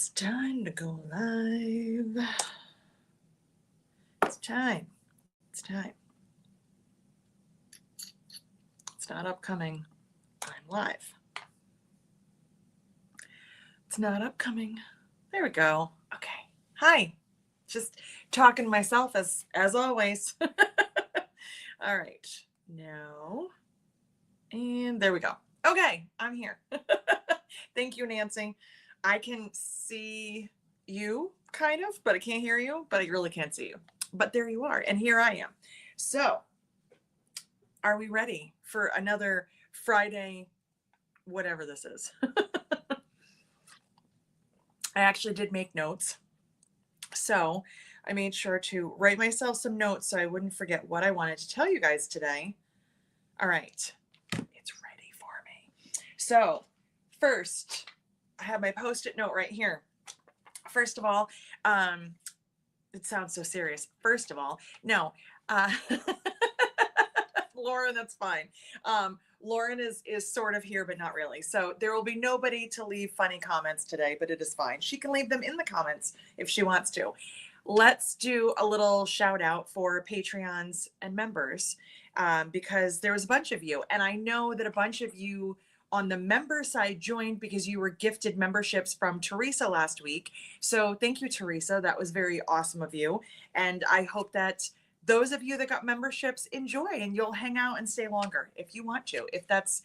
It's time to go live. It's time. It's time. It's not upcoming. I'm live. It's not upcoming. There we go. Okay. Hi. Just talking to myself as always. All right. Now. And there we go. Okay, I'm here. Thank you, Nancy. I can see you kind of, but I can't hear you, but I really can't see you. But there you are. And here I am. So are we ready for another Friday, whatever this is? I actually did make notes. So I made sure to write myself some notes so I wouldn't forget what I wanted to tell you guys today. All right. It's ready for me. So first, I have my Post-it note right here. First of all, it sounds so serious. First of all, no, Lauren, that's fine. Lauren is sort of here, but not really. So there will be nobody to leave funny comments today, but it is fine. She can leave them in the comments if she wants to. Let's do a little shout out for Patreons and members, because there was a bunch of you, and I know that a bunch of you on the member side joined because you were gifted memberships from Teresa last week. So thank you, Teresa. That was very awesome of you. And I hope that those of you that got memberships enjoy and you'll hang out and stay longer if you want to, if that's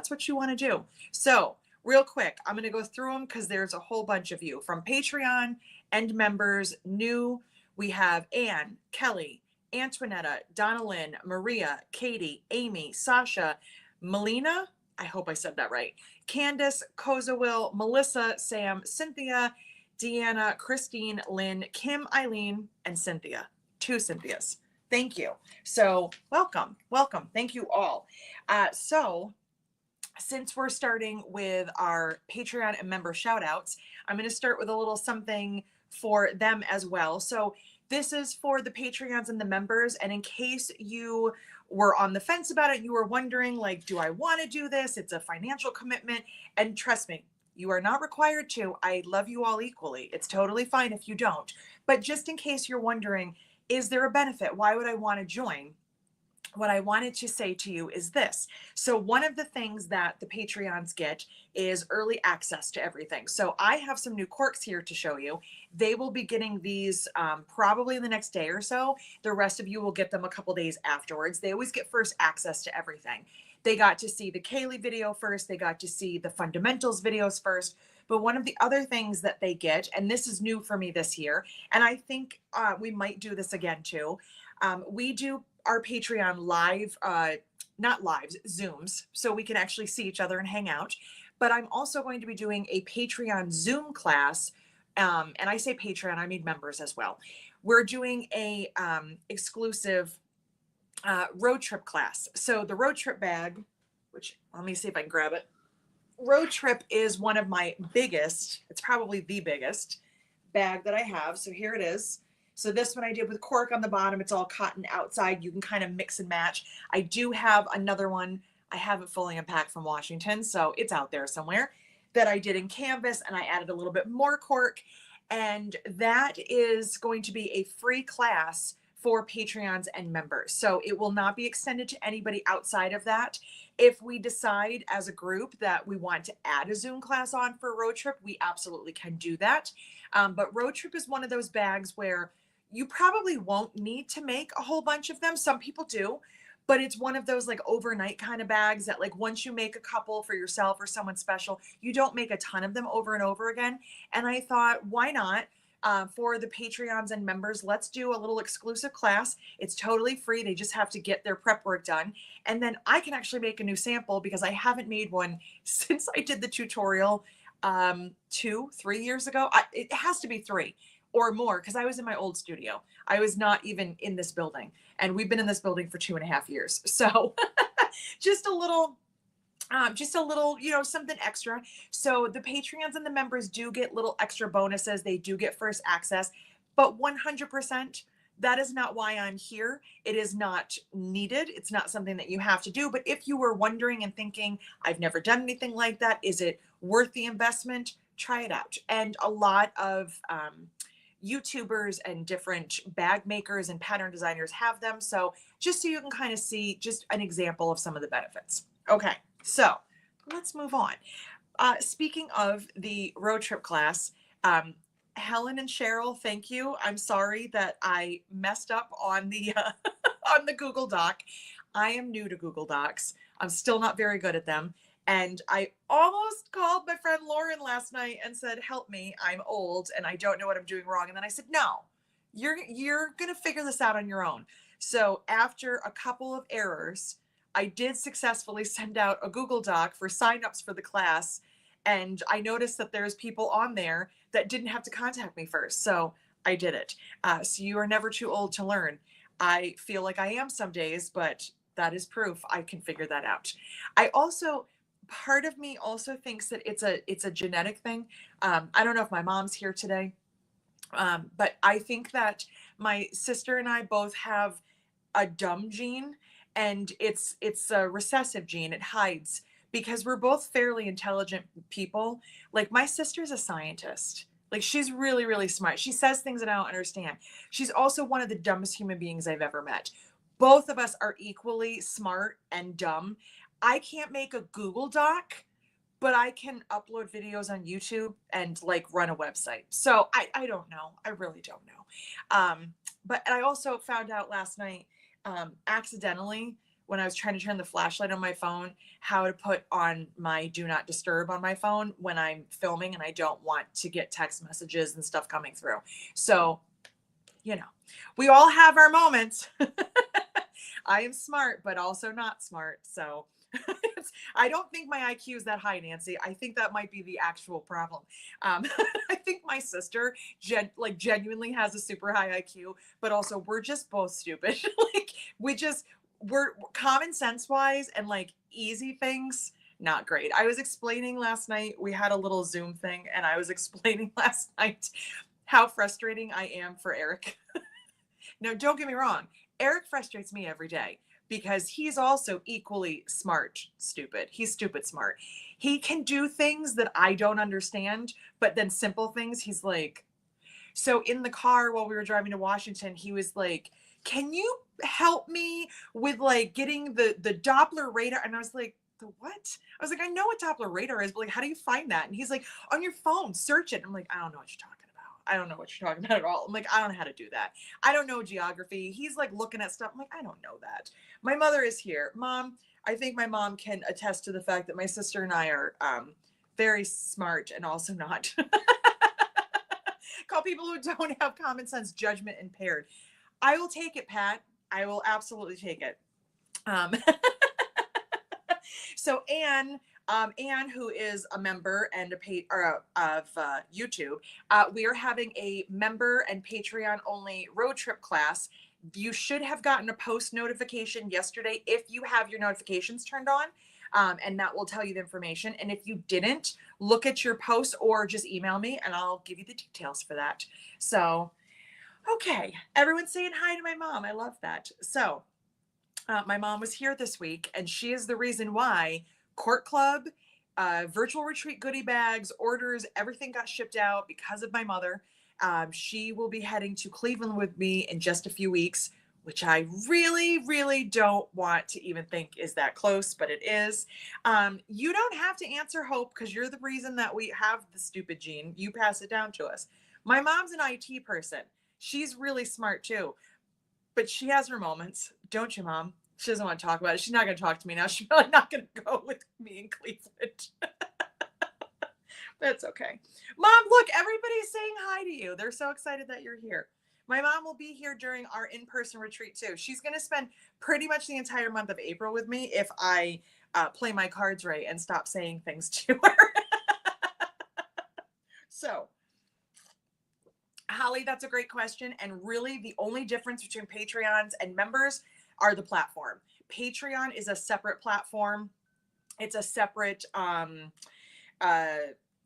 what you want to do. So real quick, I'm going to go through them because there's a whole bunch of you from Patreon and members. New, we have Anne, Kelly, Antoinetta, Donna Lynn, Maria, Katie, Amy, Sasha, Melina, I hope I said that right, Candace, Kozawil, Melissa, Sam, Cynthia, Deanna, Christine, Lynn, Kim, Eileen, and Cynthia. 2 Cynthias. Thank you. So welcome. Thank you all. So since we're starting with our Patreon and member shout outs, I'm going to start with a little something for them as well. So this is for the Patreons and the members. And in case you were on the fence about it, you were wondering, like, do I want to do this? It's a financial commitment. And trust me, you are not required to. I love you all equally. It's totally fine if you don't. But just in case you're wondering, is there a benefit? Why would I want to join? What I wanted to say to you is this. So one of the things that the Patreons get is early access to everything. So I have some new corks here to show you. They will be getting these probably the next day or so. The rest of you will get them a couple days afterwards. They always get first access to everything. They got to see the Kaye video first. They got to see the fundamentals videos first. But one of the other things that they get, and this is new for me this year, and I think we might do this again too. We do our Patreon live, not lives, Zooms, so we can actually see each other and hang out. But I'm also going to be doing a Patreon Zoom class. And I say Patreon, I mean members as well. We're doing a exclusive road trip class. So the road trip bag, which let me see if I can grab it. Road trip is one of my biggest, it's probably the biggest bag that I have. So here it is. So this one I did with cork on the bottom. It's all cotton outside. You can kind of mix and match. I do have another one. I haven't fully unpacked from Washington, so it's out there somewhere, that I did in canvas, and I added a little bit more cork. And that is going to be a free class for Patreons and members. So it will not be extended to anybody outside of that. If we decide as a group that we want to add a Zoom class on for road trip, we absolutely can do that. But road trip is one of those bags where you probably won't need to make a whole bunch of them. Some people do, but it's one of those like overnight kind of bags that like once you make a couple for yourself or someone special, you don't make a ton of them over and over again. And I thought, why not? For the Patreons and members, let's do a little exclusive class. It's totally free. They just have to get their prep work done. And then I can actually make a new sample because I haven't made one since I did the tutorial 2-3 years ago. It has to be 3 or more because I was in my old studio. I was not even in this building, and we've been in this building for 2.5 years. So just a little, you know, something extra. So the Patreons and the members do get little extra bonuses. They do get first access, but 100%, that is not why I'm here. It is not needed. It's not something that you have to do. But if you were wondering and thinking, I've never done anything like that, is it worth the investment? try it out. And a lot of YouTubers and different bag makers and pattern designers have them. So just so you can kind of see just an example of some of the benefits. Okay, so let's move on. Speaking of the road trip class, Helen and Cheryl, thank you. I'm sorry that I messed up on the on the Google Doc. I am new to Google Docs. I'm still not very good at them. And I almost called my friend Lauren last night and said, help me, I'm old and I don't know what I'm doing wrong. And then I said, no, you're going to figure this out on your own. So after a couple of errors, I did successfully send out a Google Doc for signups for the class. And I noticed that there's people on there that didn't have to contact me first. So I did it. So you are never too old to learn. I feel like I am some days, but that is proof I can figure that out. I also, part of me also thinks that it's a genetic thing. I don't know if my mom's here today, but I think that my sister and I both have a dumb gene, and it's a recessive gene. It hides because we're both fairly intelligent people. Like my sister's a scientist. Like she's really, really smart. She says things that I don't understand. She's also one of the dumbest human beings I've ever met. Both of us are equally smart and dumb. I can't make a Google Doc, but I can upload videos on YouTube and like run a website. So I don't know. I really don't know. But I also found out last night, accidentally, when I was trying to turn the flashlight on my phone, how to put on my do not disturb on my phone when I'm filming and I don't want to get text messages and stuff coming through. So, you know, we all have our moments. I am smart, but also not smart. So I don't think my IQ is that high, Nancy. I think that might be the actual problem. I think my sister genuinely has a super high IQ, but also we're just both stupid. Like we're common sense wise and like easy things, not great. I was explaining last night, we had a little Zoom thing, and I was explaining last night how frustrating I am for Eric. Now, don't get me wrong. Eric frustrates me every day because he's also equally smart, stupid. He's stupid smart. He can do things that I don't understand, but then simple things, he's like, so in the car while we were driving to Washington, he was like, can you help me with like getting the Doppler radar? And I was like, the what? I was like, I know what Doppler radar is, but like, how do you find that? And he's like, on your phone, search it. I'm like, I don't know what you're talking about. I don't know what you're talking about at all. I'm like, I don't know how to do that. I don't know geography. He's like looking at stuff. I'm like, I don't know that. My mother is here. Mom, I think my mom can attest to the fact that my sister and I are very smart and also not. Call people who don't have common sense judgment impaired. I will take it, Pat. I will absolutely take it. So Anne, who is a member and of YouTube, we are having a member and Patreon only road trip class. You should have gotten a post notification yesterday if you have your notifications turned on, and that will tell you the information. And if you didn't, look at your post or just email me and I'll give you the details for that. So, okay, everyone's saying hi to my mom. I love that. So, my mom was here this week, and she is the reason why Cork Club, virtual retreat goodie bags, orders, everything got shipped out because of my mother. She will be heading to Cleveland with me in just a few weeks, which I really, really don't want to even think is that close, but it is. You don't have to answer, Hope, because you're the reason that we have the stupid gene. You pass it down to us. My mom's an IT person. She's really smart too, but she has her moments. Don't you, Mom? She doesn't want to talk about it. She's not going to talk to me now. She's probably not going to go with me in Cleveland. That's okay. Mom, look, everybody's saying hi to you. They're so excited that you're here. My mom will be here during our in-person retreat too. She's going to spend pretty much the entire month of April with me if I play my cards right and stop saying things to her. So, Holly, that's a great question. And really the only difference between Patreons and members are the platform. Patreon is a separate platform. It's a separate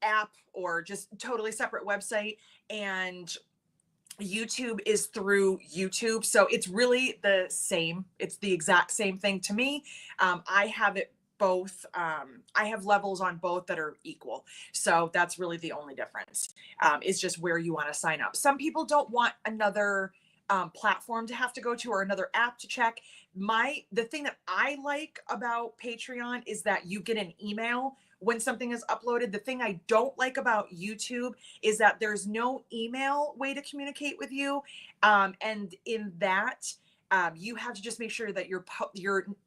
app or just totally separate website. And YouTube is through YouTube. So it's really the same. It's the exact same thing to me. I have it both, I have levels on both that are equal. So that's really the only difference, is just where you want to sign up. Some people don't want another platform to have to go to or another app to check. The thing that I like about Patreon is that you get an email when something is uploaded. The thing I don't like about YouTube is that there's no email way to communicate with you. And in that, you have to just make sure that your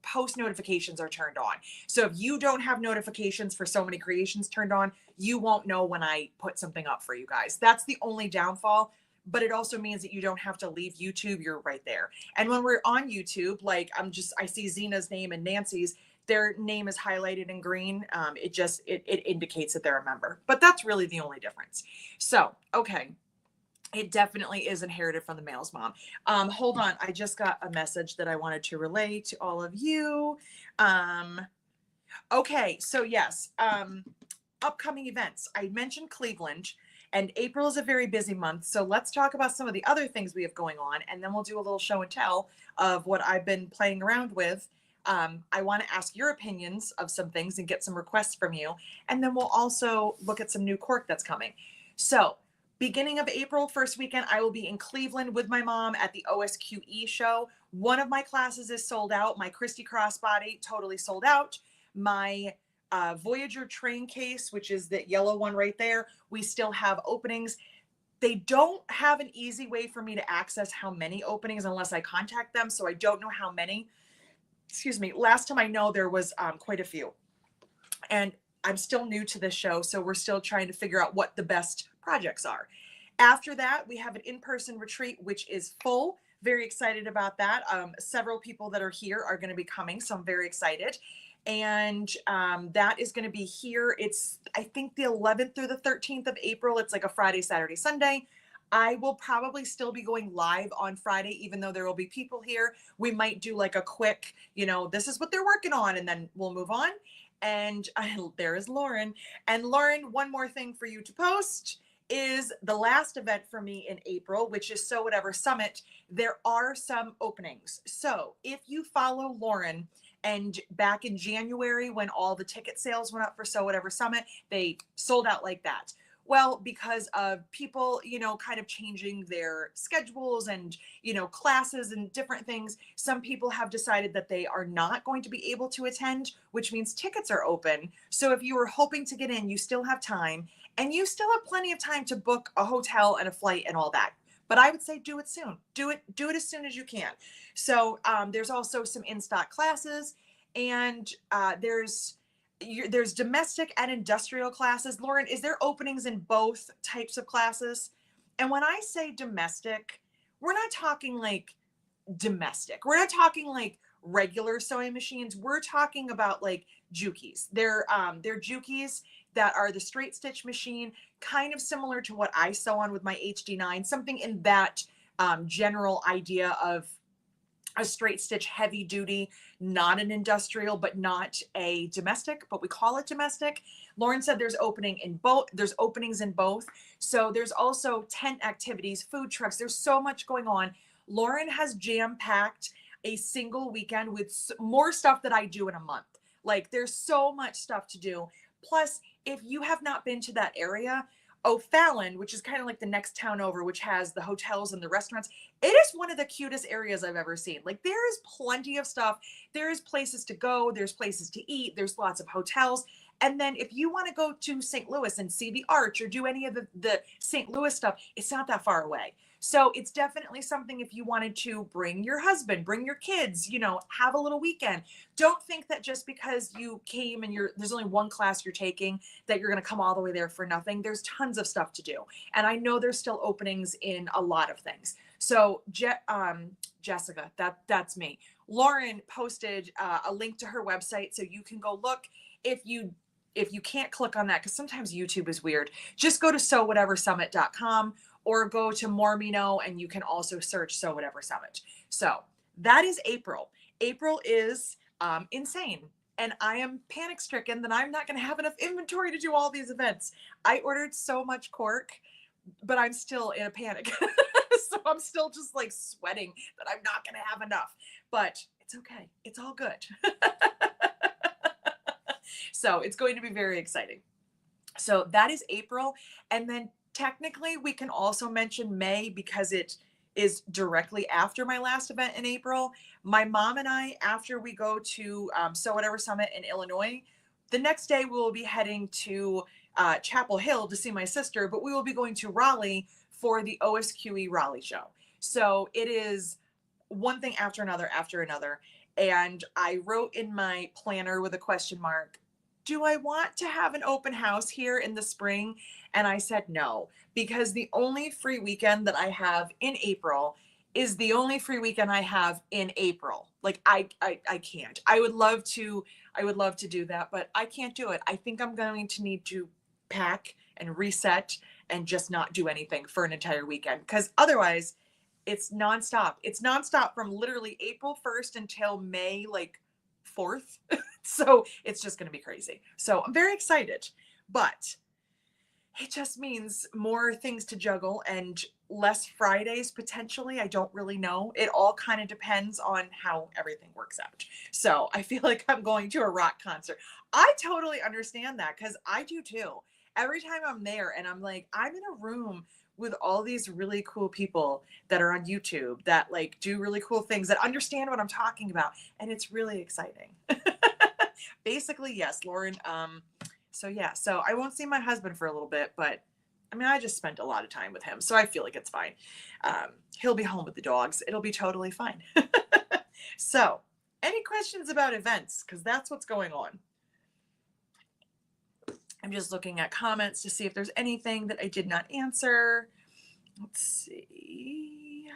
post notifications are turned on. So if you don't have notifications for So Many Creations turned on, you won't know when I put something up for you guys. That's the only downfall. But it also means that you don't have to leave YouTube. You're right there. And when we're on YouTube, like I see Zena's name and Nancy's, their name is highlighted in green. It indicates that they're a member, but that's really the only difference. So, okay. It definitely is inherited from the male's mom. Hold on. I just got a message that I wanted to relay to all of you. Okay. So yes, upcoming events. I mentioned Cleveland. And April is a very busy month. So let's talk about some of the other things we have going on. And then we'll do a little show and tell of what I've been playing around with. I want to ask your opinions of some things and get some requests from you. And then we'll also look at some new Cork that's coming. So beginning of April, first weekend, I will be in Cleveland with my mom at the OSQE show. One of my classes is sold out. My Christy Crossbody, totally sold out. My Voyager train case, which is the yellow one right there, we still have openings. They don't have an easy way for me to access how many openings unless I contact them. So I don't know how many. Excuse me. Last time I know there was quite a few. And I'm still new to this show, so we're still trying to figure out what the best projects are. After that, we have an in-person retreat, which is full. Very excited about that. Several people that are here are going to be coming, so I'm very excited. And that is going to be here. It's, I think, the 11th through the 13th of April. It's like a Friday, Saturday, Sunday. I will probably still be going live on Friday, even though there will be people here. We might do like a quick, this is what they're working on, and then we'll move on. And there is Lauren. And Lauren, one more thing for you to post is the last event for me in April, which is So Whatever Summit. There are some openings. So if you follow Lauren, and back in January, when all the ticket sales went up for So Whatever Summit, they sold out like that. Well, because of people, kind of changing their schedules and, classes and different things, some people have decided that they are not going to be able to attend, which means tickets are open. So if you were hoping to get in, you still have time, and you still have plenty of time to book a hotel and a flight and all that. But I would say do it soon. Do it as soon as you can. So there's also some in-stock classes, and there's domestic and industrial classes. Lauren, is there openings in both types of classes? And when I say domestic, we're not talking like domestic. We're not talking like regular sewing machines. We're talking about like Jukies. They're Jukies that are the straight stitch machine, kind of similar to what I sew on with my HD9, something in that general idea of a straight stitch heavy duty, not an industrial, but not a domestic, but we call it domestic. Lauren said there's openings in both. So there's also tent activities, food trucks. There's so much going on. Lauren has jam-packed a single weekend with more stuff that I do in a month. Like there's so much stuff to do. Plus, if you have not been to that area, O'Fallon, which is kind of like the next town over, which has the hotels and the restaurants, it is one of the cutest areas I've ever seen. Like there is plenty of stuff. There is places to go. There's places to eat. There's lots of hotels. And then if you want to go to St. Louis and see the Arch or do any of the St. Louis stuff, it's not that far away. So it's definitely something if you wanted to bring your husband, bring your kids, have a little weekend. Don't think that just because you came and there's only one class you're taking that you're going to come all the way there for nothing. There's tons of stuff to do. And I know there's still openings in a lot of things. So Jessica, that's me. Lauren posted a link to her website so you can go look. If you can't click on that, because sometimes YouTube is weird, just go to sewwhateversummit.com or go to Mormino, and you can also search So Whatever Summit. So that is April. April is insane. And I am panic stricken that I'm not going to have enough inventory to do all these events. I ordered so much Cork, but I'm still in a panic. So I'm still just like sweating that I'm not going to have enough, but it's okay. It's all good. So it's going to be very exciting. So that is April. And then technically we can also mention May because it is directly after my last event in April. My mom and I, after we go to Sew Whatever Summit in Illinois, the next day we will be heading to Chapel Hill to see my sister, but we will be going to Raleigh for the OSQE Raleigh show. So it is one thing after another after another. And I wrote in my planner with a question mark, do I want to have an open house here in the spring? And I said no, because the only free weekend that I have in April is the only free weekend I have in April. Like I can't. I would love to do that, but I can't do it. I think I'm going to need to pack and reset and just not do anything for an entire weekend, because otherwise it's nonstop. It's nonstop from literally April 1st until May like 4th. So it's just going to be crazy. So I'm very excited, but it just means more things to juggle and less Fridays potentially. I don't really know. It all kind of depends on how everything works out. So I feel like I'm going to a rock concert. I totally understand that, because I do too. Every time I'm there and I'm like, I'm in a room with all these really cool people that are on YouTube that like do really cool things, that understand what I'm talking about. And it's really exciting. Basically, yes, Lauren. So yeah, so I won't see my husband for a little bit, but I mean, I just spent a lot of time with him, so I feel like it's fine. He'll be home with the dogs. It'll be totally fine. So any questions about events? Because that's what's going on. I'm just looking at comments to see if there's anything that I did not answer. Let's see.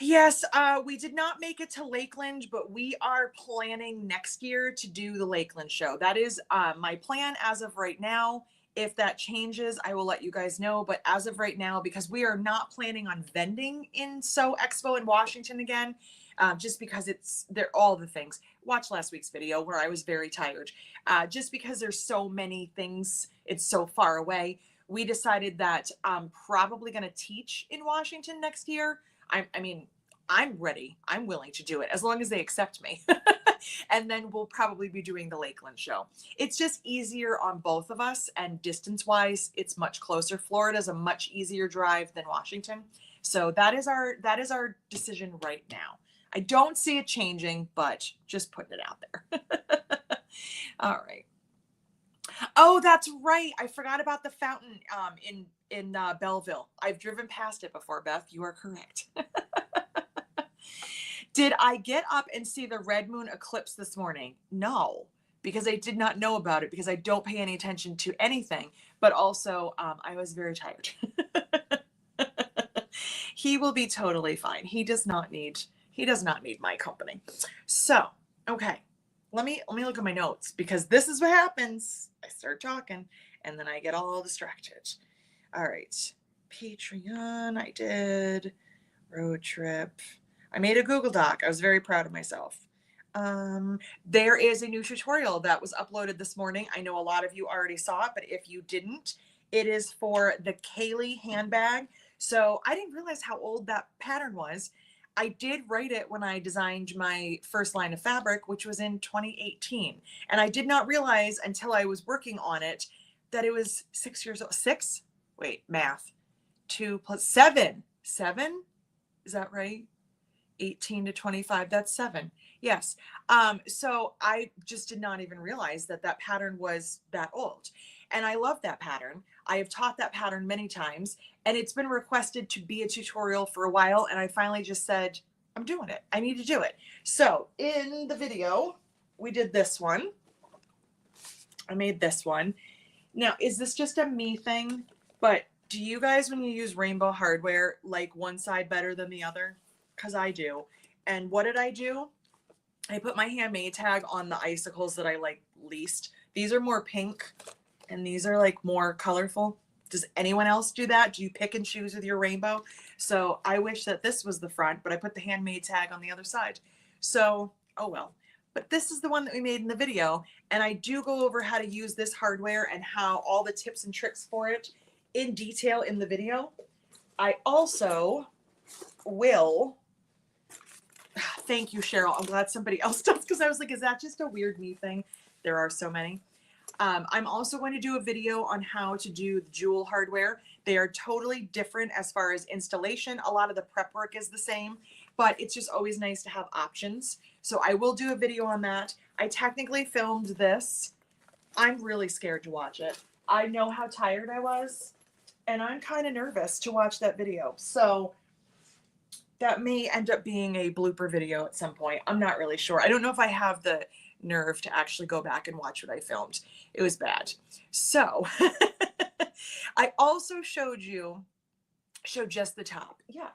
Yes, we did not make it to Lakeland, but we are planning next year to do the Lakeland show. That is my plan as of right now. If that changes, I will let you guys know. But as of right now, because we are not planning on vending in Sew Expo in Washington again, just because they're all the things. Watch last week's video where I was very tired. Just because there's so many things, it's so far away. We decided that I'm probably going to teach in Washington next year. I mean, I'm ready. I'm willing to do it as long as they accept me. And then we'll probably be doing the Lakeland show. It's just easier on both of us, and distance wise, it's much closer. Florida is a much easier drive than Washington. So that is our decision right now. I don't see it changing, but just putting it out there. All right. Oh, that's right. I forgot about the fountain in Belleville. I've driven past it before, Beth. You are correct. Did I get up and see the red moon eclipse this morning? No, because I did not know about it, because I don't pay any attention to anything. But also, I was very tired. He will be totally fine. He does not need my company. So, okay. Let me look at my notes, because this is what happens. I start talking and then I get all distracted. All right. Patreon, I did. Road trip. I made a Google Doc. I was very proud of myself. There is a new tutorial that was uploaded this morning. I know a lot of you already saw it, but if you didn't, it is for the Kaye handbag. So I didn't realize how old that pattern was. I did write it when I designed my first line of fabric, which was in 2018. And I did not realize until I was working on it that it was 6 years old. 6? Wait, math. 2 plus 7. 7? Is that right? 18 to 25, that's 7. Yes. So I just did not even realize that pattern was that old. And I love that pattern. I have taught that pattern many times, and it's been requested to be a tutorial for a while. And I finally just said, I'm doing it. I need to do it. So in the video, we did this one. I made this one. Now, is this just a me thing? But do you guys, when you use rainbow hardware, like one side better than the other? Because I do. And what did I do? I put my handmade tag on the icicles that I like least. These are more pink and these are like more colorful. Does anyone else do that? Do you pick and choose with your rainbow? So I wish that this was the front, but I put the handmade tag on the other side. So, oh well. But this is the one that we made in the video. And I do go over how to use this hardware and how all the tips and tricks for it in detail in the video. I also will Thank you, Cheryl. I'm glad somebody else does, because I was like, is that just a weird me thing? There are so many. I'm also going to do a video on how to do the jewel hardware. They are totally different as far as installation. A lot of the prep work is the same, but it's just always nice to have options. So I will do a video on that. I technically filmed this. I'm really scared to watch it. I know how tired I was, and I'm kind of nervous to watch that video. So that may end up being a blooper video at some point. I'm not really sure. I don't know if I have the nerve to actually go back and watch what I filmed. It was bad. So I also showed just the top. Yeah,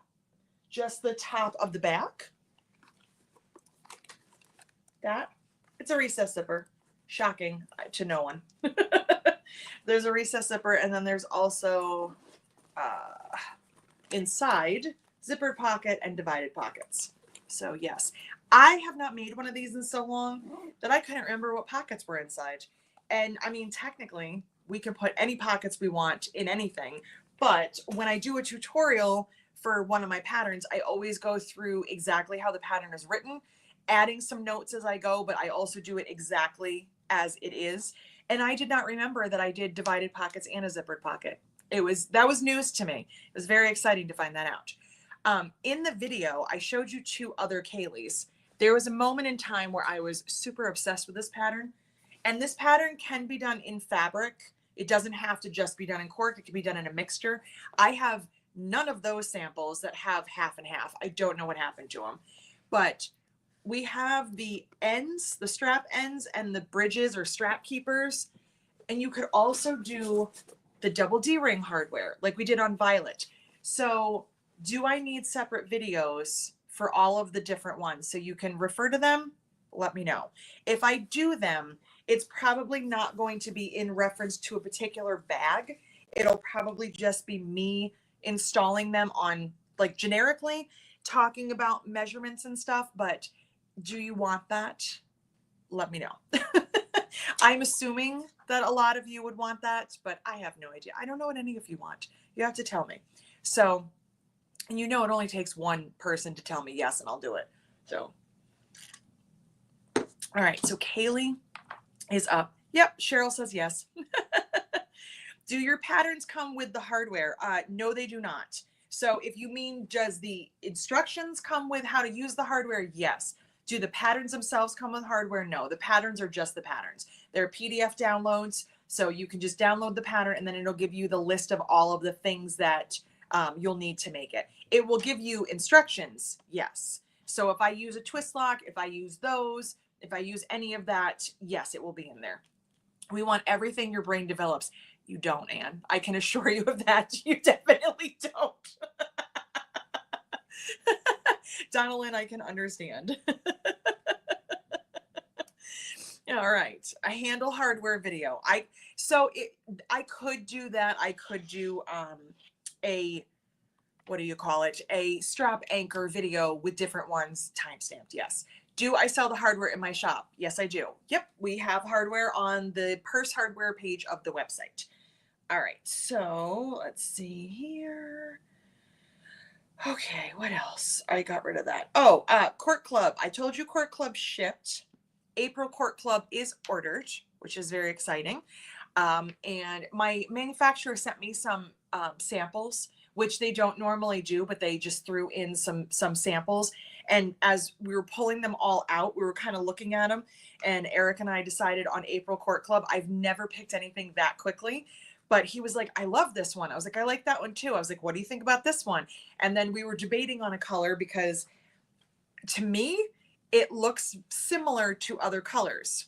just the top of the back. That, it's a recess zipper. Shocking to no one. There's a recess zipper, and then there's also inside zippered pocket and divided pockets. So yes, I have not made one of these in so long that I couldn't remember what pockets were inside. And I mean, technically we can put any pockets we want in anything, but when I do a tutorial for one of my patterns, I always go through exactly how the pattern is written, adding some notes as I go, but I also do it exactly as it is. And I did not remember that I did divided pockets and a zippered pocket. That was news to me. It was very exciting to find that out. In the video, I showed you 2 other Kayleys. There was a moment in time where I was super obsessed with this pattern, and this pattern can be done in fabric. It doesn't have to just be done in cork. It can be done in a mixture. I have none of those samples that have half and half. I don't know what happened to them, but we have the ends, the strap ends, and the bridges or strap keepers. And you could also do the double D-ring hardware like we did on Violet. So do I need separate videos for all of the different ones so you can refer to them? Let me know. If I do them, it's probably not going to be in reference to a particular bag. It'll probably just be me installing them on, like, generically talking about measurements and stuff. But do you want that? Let me know. I'm assuming that a lot of you would want that, but I have no idea. I don't know what any of you want. You have to tell me. So, and you know, it only takes one person to tell me yes, and I'll do it. So, all right. So Kaylee is up. Yep. Cheryl says yes. Do your patterns come with the hardware? No, they do not. So if you mean, does the instructions come with how to use the hardware? Yes. Do the patterns themselves come with hardware? No, the patterns are just the patterns. They're PDF downloads. So you can just download the pattern, and then it'll give you the list of all of the things that you'll need to make it. It will give you instructions, yes. So if I use a twist lock, if I use those, if I use any of that, yes, it will be in there. We want everything your brain develops. You don't, Anne. I can assure you of that. You definitely don't. Donalyn, I can understand. All right, a handle hardware video. I could do that. I could do a, what do you call it? A strap anchor video with different ones timestamped. Yes. Do I sell the hardware in my shop? Yes, I do. Yep, we have hardware on the purse hardware page of the website. All right, so let's see here. Okay, what else? I got rid of that. Oh, Cork Club. I told you Cork Club shipped. April Cork Club is ordered, which is very exciting. And my manufacturer sent me some samples, which they don't normally do, but they just threw in some samples. And as we were pulling them all out, we were kind of looking at them. And Eric and I decided on April Cork Club. I've never picked anything that quickly. But he was like, I love this one. I was like, I like that one too. I was like, what do you think about this one? And then we were debating on a color because to me, it looks similar to other colors.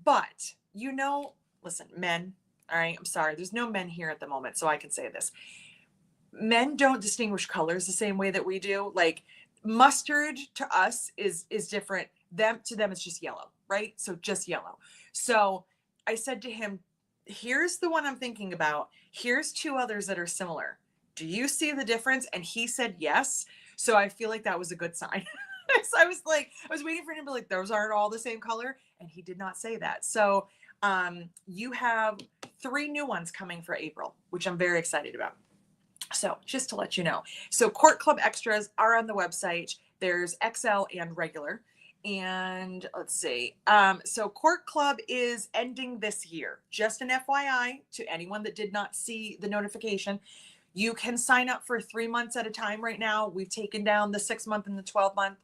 But, you know, listen, men, all right, I'm sorry. There's no men here at the moment, so I can say this. Men don't distinguish colors the same way that we do. Like mustard to us is different. To them, it's just yellow, right? So just yellow. So I said to him, here's the one I'm thinking about. Here's 2 others that are similar. Do you see the difference? And he said yes. So I feel like that was a good sign. So I was waiting for him to be like, those aren't all the same color. And he did not say that. So you have 3 new ones coming for April, which I'm very excited about. So just to let you know. So Cork Club extras are on the website. There's XL and regular. And let's see. So Cork Club is ending this year. Just an FYI to anyone that did not see the notification. You can sign up for 3 months at a time right now. We've taken down the 6-month and the 12-month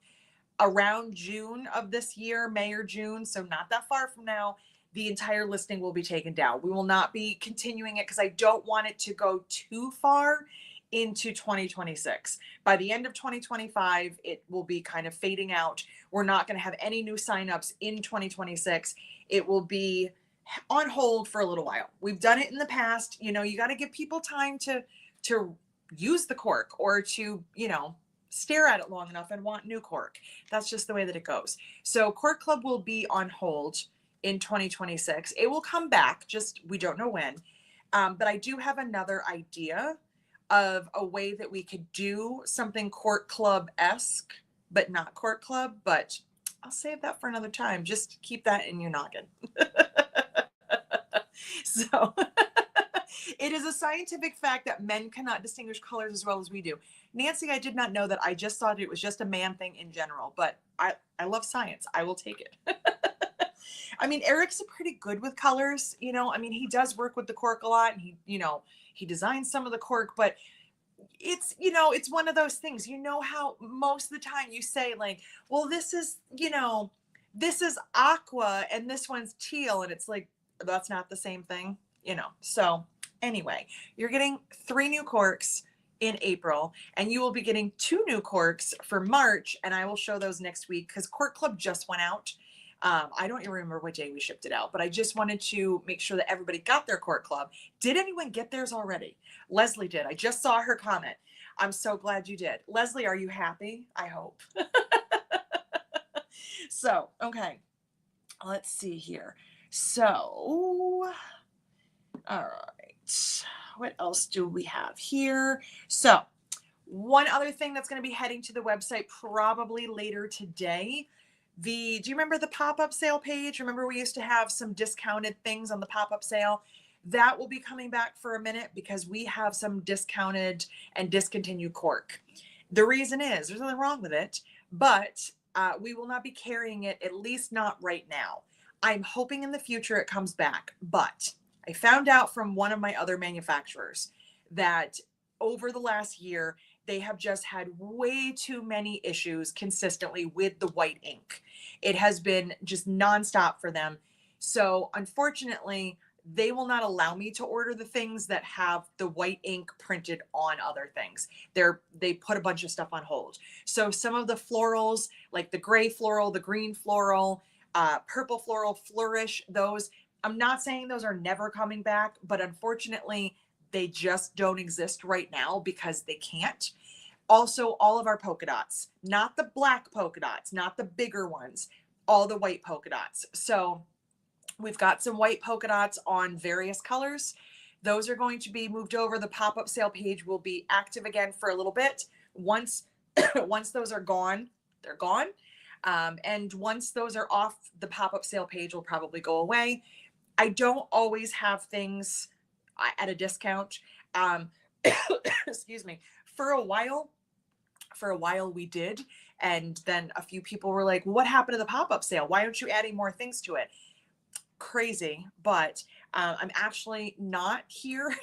around June of this year, May or June. So not that far from now, the entire listing will be taken down. We will not be continuing it because I don't want it to go too far into 2026. By the end of 2025, it will be kind of fading out. We're not going to have any new signups in 2026. It will be on hold for a little while. We've done it in the past. You know, you got to give people time to use the cork or to, you know, stare at it long enough and want new cork. That's just the way that it goes. So Cork Club will be on hold in 2026. It will come back, just we don't know when. But I do have another idea of a way that we could do something Cork Club-esque, but not Cork Club. But I'll save that for another time. Just keep that in your noggin. So it is a scientific fact that men cannot distinguish colors as well as we do. Nancy, I did not know that. I just thought it was just a man thing in general, but I love science. I will take it. I mean, Eric's pretty good with colors, you know. I mean, he does work with the cork a lot, and he, you know, he designs some of the cork, but it's, you know, it's one of those things, you know, how most of the time you say like, well, this is, you know, this is aqua and this one's teal, and it's like, that's not the same thing, you know. So anyway, you're getting 3 new corks in April, and you will be getting 2 new corks for March, and I will show those next week because Cork Club just went out. I don't even remember what day we shipped it out, but I just wanted to make sure that everybody got their Cork Club. Did anyone get theirs already? Leslie did. I just saw her comment. I'm so glad you did. Leslie, are you happy? I hope. So, okay, let's see here. So, all right, what else do we have here? So, one other thing that's going to be heading to the website probably later today. Do you remember the pop-up sale page? Remember we used to have some discounted things on the pop-up sale? That will be coming back for a minute because we have some discounted and discontinued cork. The reason is there's nothing wrong with it, but we will not be carrying it, at least not right now. I'm hoping in the future it comes back, but I found out from one of my other manufacturers that over the last year, they have just had way too many issues consistently with the white ink. It has been just nonstop for them. So unfortunately, they will not allow me to order the things that have the white ink printed on other things. They put a bunch of stuff on hold. So some of the florals, like the gray floral, the green floral, purple floral, flourish, those, I'm not saying those are never coming back, but unfortunately, they just don't exist right now because they can't. Also, all of our polka dots, not the black polka dots, not the bigger ones, all the white polka dots. So we've got some white polka dots on various colors. Those are going to be moved over. The pop-up sale page will be active again for a little bit. Once those are gone, they're gone. And once those are off, the pop-up sale page will probably go away. I don't always have things at a discount. Excuse me. For a while we did. And then a few people were like, what happened to the pop-up sale? Why aren't you adding more things to it? Crazy. But I'm actually not here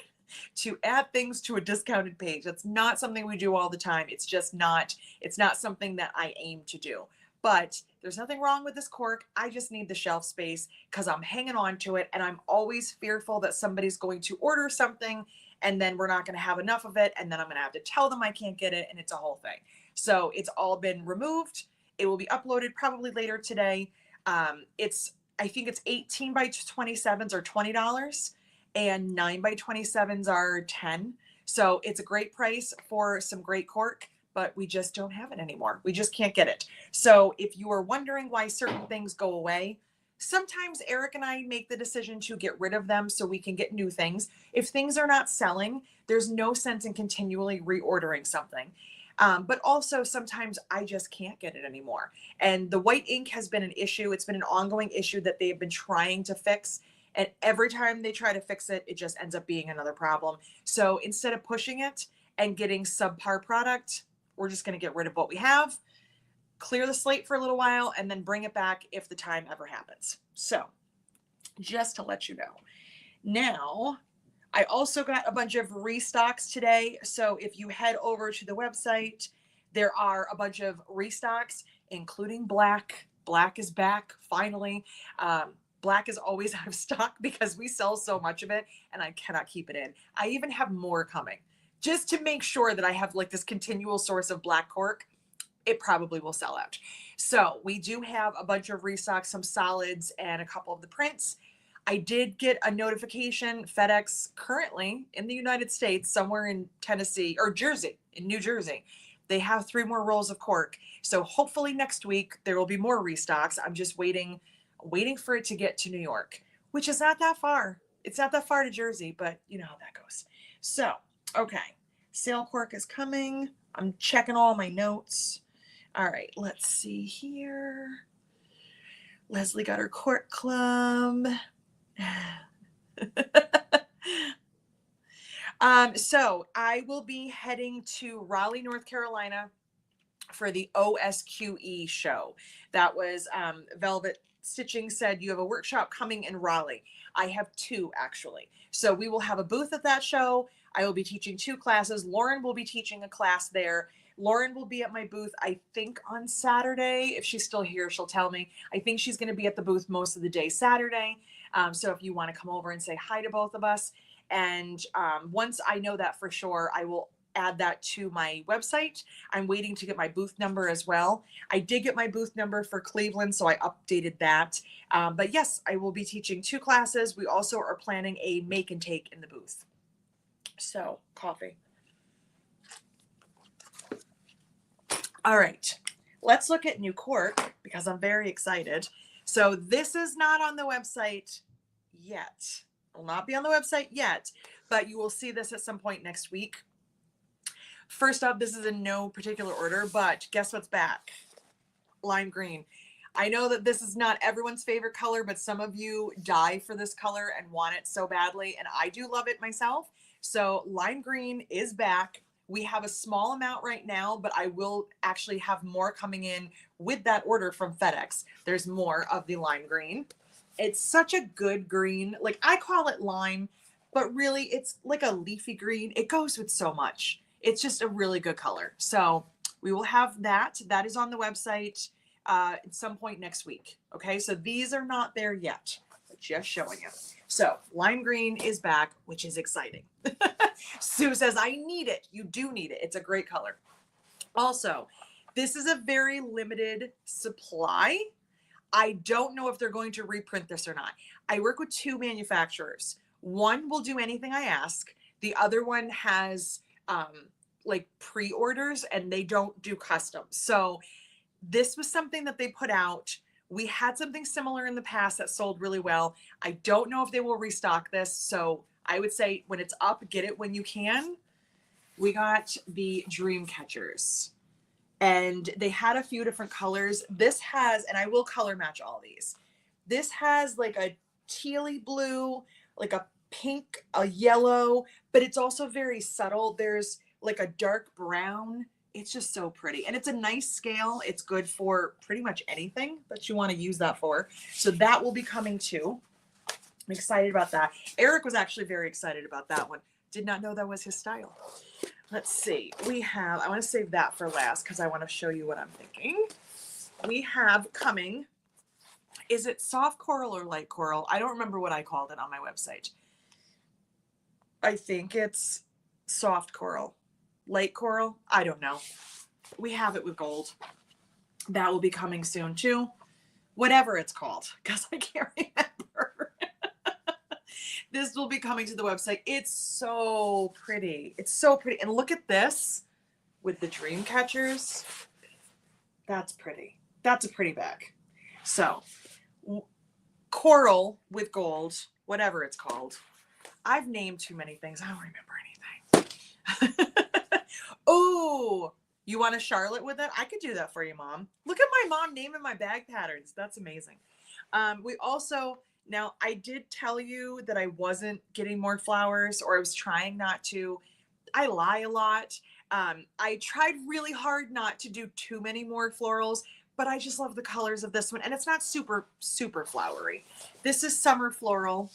to add things to a discounted page. That's not something we do all the time. It's just not, it's not something that I aim to do. But there's nothing wrong with this cork. I just need the shelf space because I'm hanging on to it. And I'm always fearful that somebody's going to order something and then we're not going to have enough of it. And then I'm going to have to tell them I can't get it. And it's a whole thing. So it's all been removed. It will be uploaded probably later today. I think it's 18 by 27s are $20 and 9 by 27s are 10. So it's a great price for some great cork, but we just don't have it anymore. We just can't get it. So if you are wondering why certain things go away, sometimes Eric and I make the decision to get rid of them so we can get new things. If things are not selling, there's no sense in continually reordering something. But also sometimes I just can't get it anymore. And the white ink has been an issue. It's been an ongoing issue that they've been trying to fix. And every time they try to fix it, it just ends up being another problem. So instead of pushing it and getting subpar product, we're just going to get rid of what we have. clear the slate for a little while, and then bring it back if the time ever happens. So just to let you know. Now, I also got a bunch of restocks today. So if you head over to the website, there are a bunch of restocks, including black. Black is back, finally. Black is always out of stock because we sell so much of it and I cannot keep it in. I even have more coming just to make sure that I have like this continual source of black cork. It probably will sell out. So we do have a bunch of restocks, some solids, and a couple of the prints. I did get a notification. FedEx currently in the United States, somewhere in Tennessee or Jersey, in New Jersey, they have 3 more rolls of cork. So hopefully next week there will be more restocks. I'm just waiting for it to get to New York, which is not that far. It's not that far to Jersey, but you know how that goes. So, okay. Sale cork is coming. I'm checking all my notes. All right, let's see here. Leslie got her cork club. So I will be heading to Raleigh, North Carolina for the OSQE show. That was Velvet Stitching said you have a workshop coming in Raleigh. I have 2 actually. So we will have a booth at that show. I will be teaching 2 classes. Lauren will be teaching a class there. Lauren will be at my booth, I think, on Saturday. If she's still here, she'll tell me. I think she's going to be at the booth most of the day Saturday. So if you want to come over and say hi to both of us. And once I know that for sure, I will add that to my website. I'm waiting to get my booth number as well. I did get my booth number for Cleveland, so I updated that. But yes, I will be teaching 2 classes. We also are planning a make and take in the booth. So, coffee. All right, let's look at new cork because I'm very excited. So this is not on the website yet. It will not be on the website yet, but you will see this at some point next week. First up, this is in no particular order, but guess what's back? Lime green. I know that this is not everyone's favorite color, but some of you die for this color and want it so badly, and I do love it myself. So lime green is back. We have a small amount right now, but I will actually have more coming in with that order from FedEx. There's more of the lime green. It's such a good green. Like I call it lime, but really it's like a leafy green. It goes with so much. It's just a really good color. So we will have that. That is on the website at some point next week. Okay, so these are not there yet, but just showing you. So lime green is back, which is exciting. Sue says, I need it. You do need it. It's a great color. Also, this is a very limited supply. I don't know if they're going to reprint this or not. I work with 2 manufacturers. One will do anything I ask. The other one has like pre-orders and they don't do custom. So this was something that they put out. We had something similar in the past that sold really well. I don't know if they will restock this. So I would say when it's up, get it when you can. We got the dream catchers and they had a few different colors. This has, and I will color match all these. This has like a tealy blue, like a pink, a yellow, but it's also very subtle. There's like a dark brown. It's just so pretty. And it's a nice scale. It's good for pretty much anything that you want to use that for. So that will be coming too. I'm excited about that. Eric was actually very excited about that one. Did not know that was his style. Let's see. We have, I want to save that for last because I want to show you what I'm thinking. We have coming, is it soft coral or light coral? I don't remember what I called it on my website. I think it's soft coral. Light coral? I don't know. We have it with gold. That will be coming soon too. Whatever it's called, because I can't remember. This will be coming to the website. It's so pretty. It's so pretty. And look at this with the dream catchers. That's pretty. That's a pretty bag. So coral with gold, whatever it's called. I've named too many things. I don't remember anything. Oh, you want a Charlotte with it? I could do that for you, Mom. Look at my mom naming my bag patterns. That's amazing. We also, now I did tell you that I wasn't getting more flowers or I was trying not to. I lie a lot. I tried really hard not to do too many more florals, but I just love the colors of this one. And it's not super, super flowery. This is Summer Floral.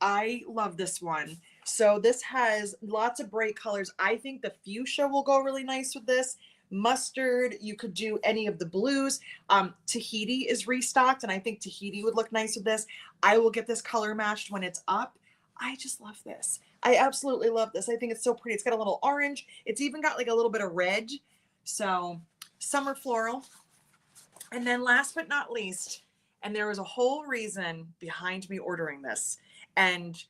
I love this one. So this has lots of bright colors. I think the fuchsia will go really nice with this. Mustard, you could do any of the blues. Tahiti is restocked, and I think Tahiti would look nice with this. I will get this color matched when it's up. I just love this. I absolutely love this. I think it's so pretty. It's got a little orange. It's even got like a little bit of red. So Summer Floral. And then last but not least, and there was a whole reason behind me ordering this. And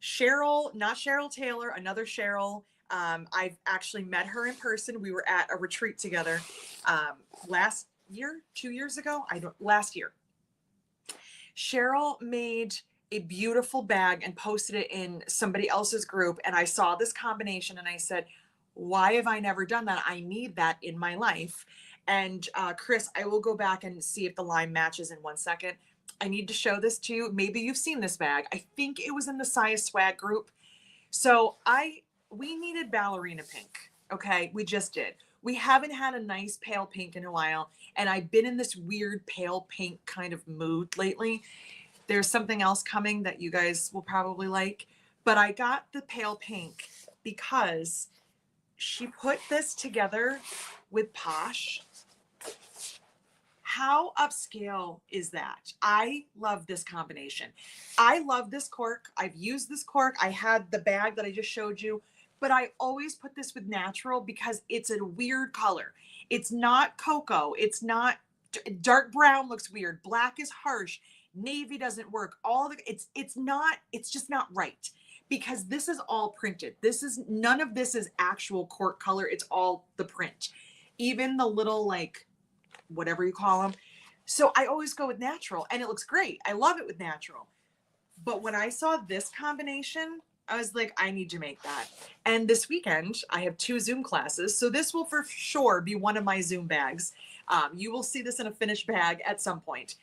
Cheryl, not Cheryl Taylor, another Cheryl. I've actually met her in person. We were at a retreat together last year, 2 years ago. Last year. Cheryl made a beautiful bag and posted it in somebody else's group. And I saw this combination and I said, why have I never done that? I need that in my life. And Chris, I will go back and see if the line matches in 1 second. I need to show this to you. Maybe you've seen this bag. I think it was in the Saya Swag group. So we needed ballerina pink. Okay, we just did. We haven't had a nice pale pink in a while. And I've been in this weird pale pink kind of mood lately. There's something else coming that you guys will probably like. But I got the pale pink because she put this together with Posh. How upscale is that? I love this combination. I love this cork. I've used this cork. I had the bag that I just showed you, but I always put this with natural because it's a weird color. It's not cocoa. It's not dark brown looks weird. Black is harsh. Navy doesn't work. It's just not right because this is all printed. None of this is actual cork color. It's all the print. Even the little like whatever you call them. So I always go with natural and it looks great. I love it with natural. But when I saw this combination, I was like, I need to make that. And this weekend I have 2 Zoom classes. So this will for sure be one of my Zoom bags. You will see this in a finished bag at some point.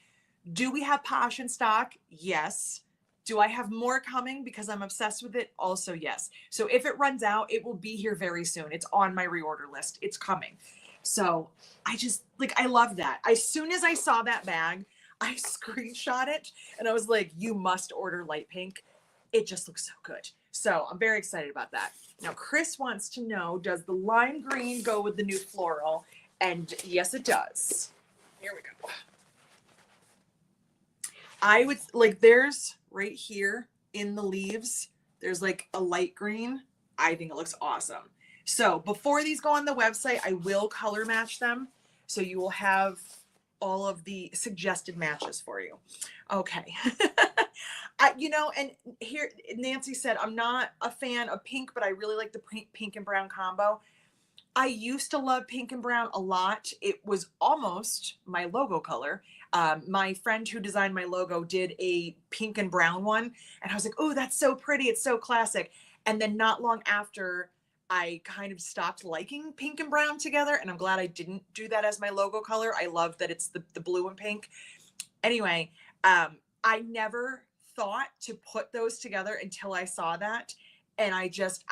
Do we have Posh in stock? Yes. Do I have more coming because I'm obsessed with it? Also, yes. So if it runs out, it will be here very soon. It's on my reorder list. It's coming. So I love that. As soon as I saw that bag, I screenshot it and I was like, you must order light pink. It just looks so good. So I'm very excited about that. Now, Chris wants to know, does the lime green go with the new floral? And yes, it does. Here we go. I would like, there's right here in the leaves, there's like a light green. I think it looks awesome. So before these go on the website, I will color match them. So you will have all of the suggested matches for you. Okay. And here Nancy said, I'm not a fan of pink, but I really like the pink and brown combo. I used to love pink and brown a lot. It was almost my logo color. My friend who designed my logo did a pink and brown one. And I was like, oh, that's so pretty. It's so classic. And then not long after, I kind of stopped liking pink and brown together. And I'm glad I didn't do that as my logo color. I love that it's the blue and pink. Anyway, I never thought to put those together until I saw that. And I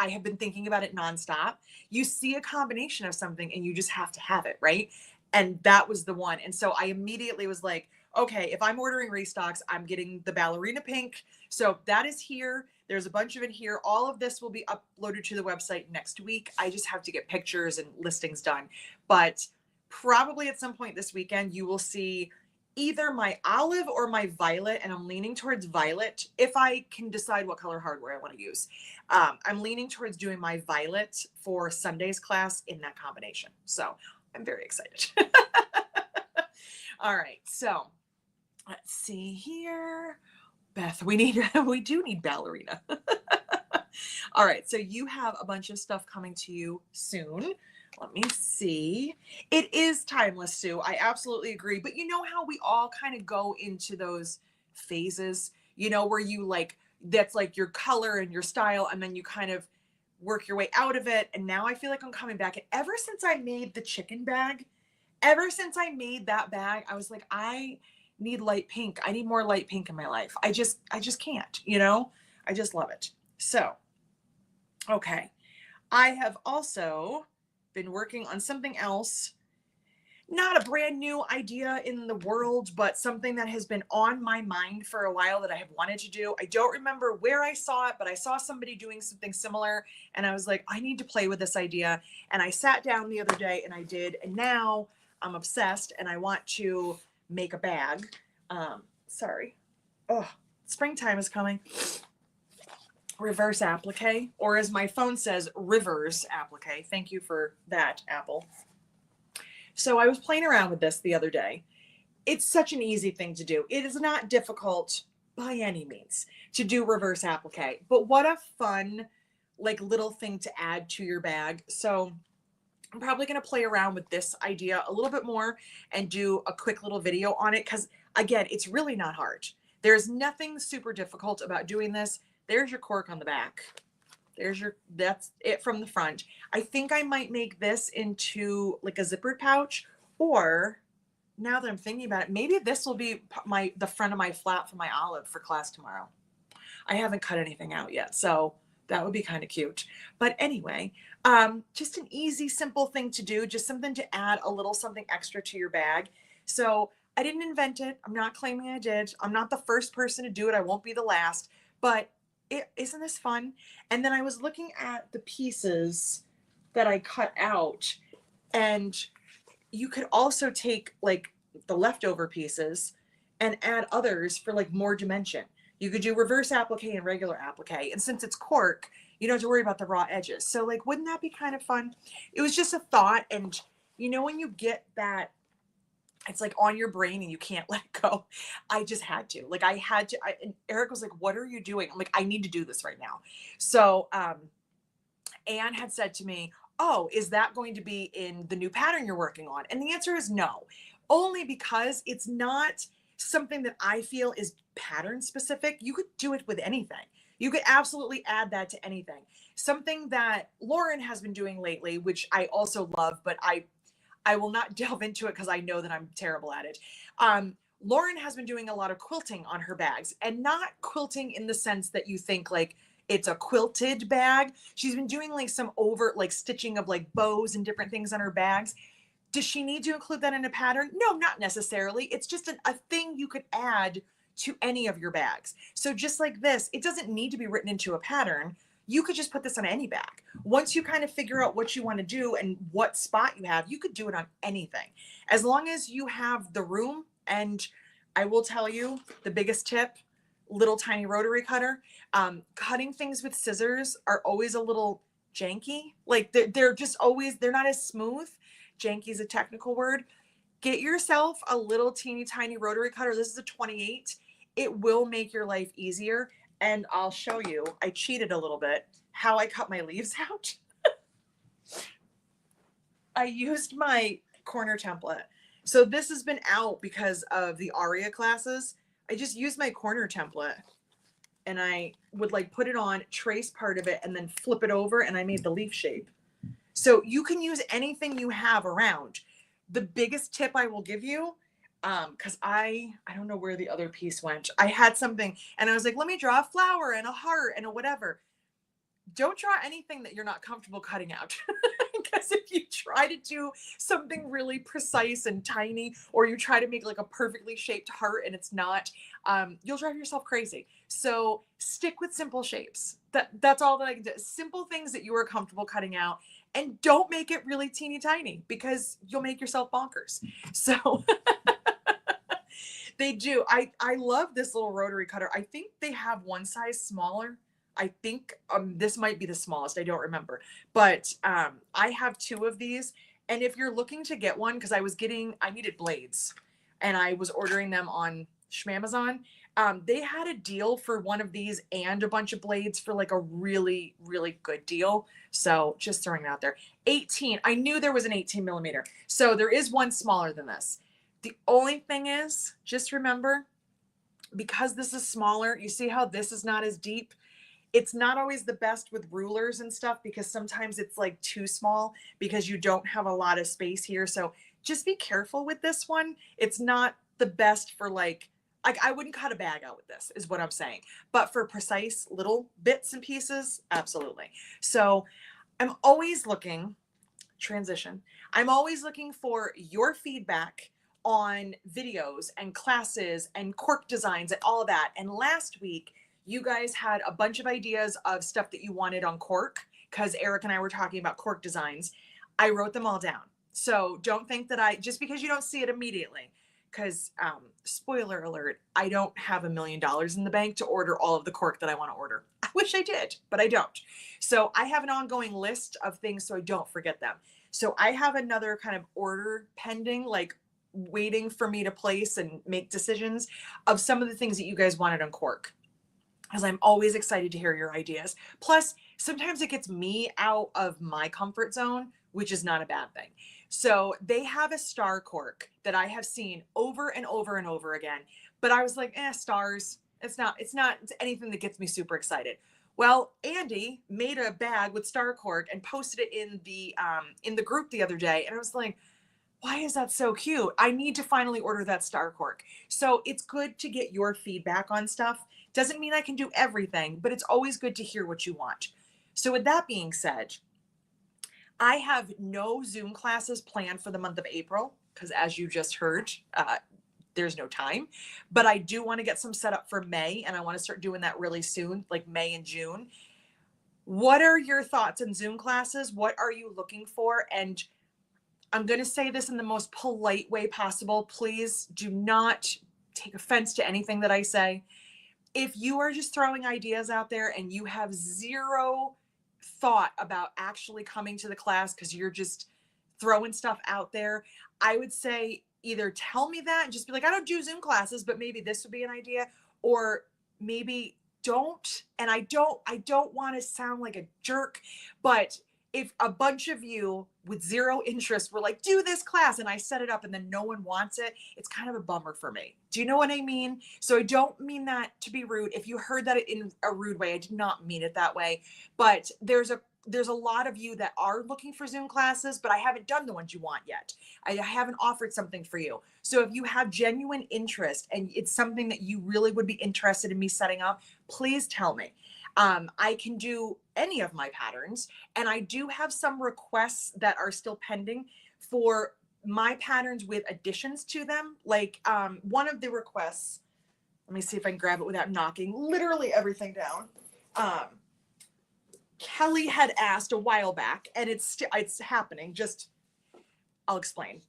have been thinking about it nonstop. You see a combination of something and you just have to have it, right? And that was the one. And so I immediately was like, okay, if I'm ordering restocks, I'm getting the ballerina pink. So that is here. There's a bunch of it here. All of this will be uploaded to the website next week. I just have to get pictures and listings done. But probably at some point this weekend, you will see either my olive or my violet, and I'm leaning towards violet if I can decide what color hardware I want to use. I'm leaning towards doing my violet for Sunday's class in that combination. So I'm very excited. All right, so let's see here. Beth, we do need ballerina. All right, so you have a bunch of stuff coming to you soon. Let me see. It is timeless, Sue. I absolutely agree. But you know how we all kind of go into those phases, where you like, that's like your color and your style, and then you kind of work your way out of it. And now I feel like I'm coming back. And ever since I made the chicken bag, ever since I made that bag, I was like, I need light pink. I need more light pink in my life. I just can't, I just love it. So, okay. I have also been working on something else. Not a brand new idea in the world, but something that has been on my mind for a while that I have wanted to do. I don't remember where I saw it, but I saw somebody doing something similar and I was like, I need to play with this idea. And I sat down the other day and I did. And now I'm obsessed and I want to make a bag. Sorry. Oh, springtime is coming. Reverse applique, or as my phone says, rivers applique. Thank you for that, Apple. So I was playing around with this the other day. It's such an easy thing to do. It is not difficult by any means to do reverse applique, but what a fun, like, little thing to add to your bag. So I'm probably going to play around with this idea a little bit more and do a quick little video on it. Cause again, it's really not hard. There's nothing super difficult about doing this. There's your cork on the back. That's it from the front. I think I might make this into like a zippered pouch, or now that I'm thinking about it, maybe this will be the front of my flap for my olive for class tomorrow. I haven't cut anything out yet, so that would be kind of cute. But anyway, just an easy, simple thing to do, just something to add a little something extra to your bag. So I didn't invent it. I'm not claiming I did. I'm not the first person to do it. I won't be the last, but isn't this fun? And then I was looking at the pieces that I cut out, and you could also take like the leftover pieces and add others for like more dimension. You could do reverse applique and regular applique. And since it's cork, you don't have to worry about the raw edges. So like, wouldn't that be kind of fun? It was just a thought. And you know, when you get that, it's like on your brain and you can't let it go. I just had to, like, and Eric was like, what are you doing? I'm like, I need to do this right now. So, Anne had said to me, oh, is that going to be in the new pattern you're working on? And the answer is no, only because it's not something that I feel is pattern specific. You could do it with anything. You could absolutely add that to anything. Something that Lauren has been doing lately, which I also love, but I will not delve into it because I know that I'm terrible at it. Lauren has been doing a lot of quilting on her bags, and not quilting in the sense that you think like it's a quilted bag. She's been doing like some overt like stitching of like bows and different things on her bags. Does she need to include that in a pattern? No, not necessarily. It's just a thing you could add to any of your bags. So just like this, it doesn't need to be written into a pattern. You could just put this on any bag. Once you kind of figure out what you want to do and what spot you have, you could do it on anything. As long as you have the room. And I will tell you the biggest tip, little tiny rotary cutter. Cutting things with scissors are always a little janky. Like they're just always, they're not as smooth. Janky is a technical word. Get yourself a little teeny tiny rotary cutter. This is a 28. It will make your life easier. And I'll show you, I cheated a little bit, how I cut my leaves out. I used my corner template. So this has been out because of the Aria classes. I just used my corner template and I would like put it on, trace part of it, and then flip it over, and I made the leaf shape. So you can use anything you have around. The biggest tip I will give you, because I don't know where the other piece went. I had something and I was like, let me draw a flower and a heart and a whatever. Don't draw anything that you're not comfortable cutting out. Because if you try to do something really precise and tiny, or you try to make like a perfectly shaped heart and it's not, you'll drive yourself crazy. So stick with simple shapes. That's all that I can do. Simple things that you are comfortable cutting out, and don't make it really teeny tiny because you'll make yourself bonkers. So they do. I love this little rotary cutter. I think they have one size smaller. I think this might be the smallest. I don't remember. But I have two of these. And if you're looking to get one, because I needed blades and I was ordering them on Schmamazon. They had a deal for one of these and a bunch of blades for like a really, really good deal. So just throwing it out there. 18. I knew there was an 18 millimeter. So there is one smaller than this. The only thing is, just remember, because this is smaller, you see how this is not as deep? It's not always the best with rulers and stuff because sometimes it's like too small because you don't have a lot of space here. So just be careful with this one. It's not the best for like I wouldn't cut a bag out with this is what I'm saying. But for precise little bits and pieces, absolutely. So I'm always looking transition. I'm always looking for your feedback on videos and classes and cork designs and all of that. And last week, you guys had a bunch of ideas of stuff that you wanted on cork because Eric and I were talking about cork designs. I wrote them all down. So don't think that just because you don't see it immediately, because spoiler alert, I don't have $1 million in the bank to order all of the cork that I want to order. I wish I did, but I don't. So I have an ongoing list of things so I don't forget them. So I have another kind of order pending, like waiting for me to place and make decisions of some of the things that you guys wanted on cork, because I'm always excited to hear your ideas. Plus, sometimes it gets me out of my comfort zone, which is not a bad thing. So they have a star cork that I have seen over and over and over again, but I was like, stars. It's not anything that gets me super excited. Well, Andy made a bag with star cork and posted it in the group the other day, and I was like, why is that so cute? I need to finally order that star cork. So it's good to get your feedback on stuff. Doesn't mean I can do everything, but it's always good to hear what you want. So with that being said, I have no Zoom classes planned for the month of April because, as you just heard, there's no time. But I do want to get some set up for May, and I want to start doing that really soon, like May and June. What are your thoughts on Zoom classes? What are you looking for? And I'm going to say this in the most polite way possible. Please do not take offense to anything that I say. If you are just throwing ideas out there and you have zero thought about actually coming to the class because you're just throwing stuff out there, I would say either tell me that and just be like, I don't do Zoom classes, but maybe this would be an idea, or maybe don't. And I don't want to sound like a jerk, but if a bunch of you with zero interest were like, do this class, and I set it up and then no one wants it, it's kind of a bummer for me. Do you know what I mean? So I don't mean that to be rude. If you heard that in a rude way, I did not mean it that way. But there's a lot of you that are looking for Zoom classes, but I haven't done the ones you want yet. I haven't offered something for you. So if you have genuine interest and it's something that you really would be interested in me setting up, please tell me. I can do any of my patterns, and I do have some requests that are still pending for my patterns with additions to them. Like one of the requests, let me see if I can grab it without knocking literally everything down. Kelly had asked a while back, and it's happening. I'll explain.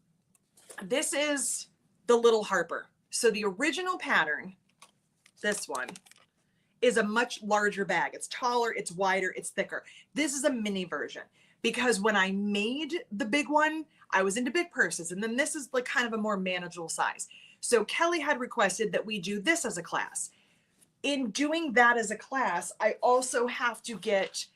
This is the Little Harper. So the original pattern, this one, is a much larger bag. It's taller, it's wider, it's thicker. This is a mini version because when I made the big one, I was into big purses, and then this is like kind of a more manageable size. So Kelly had requested that we do this as a class. In doing that as a class, I also have to get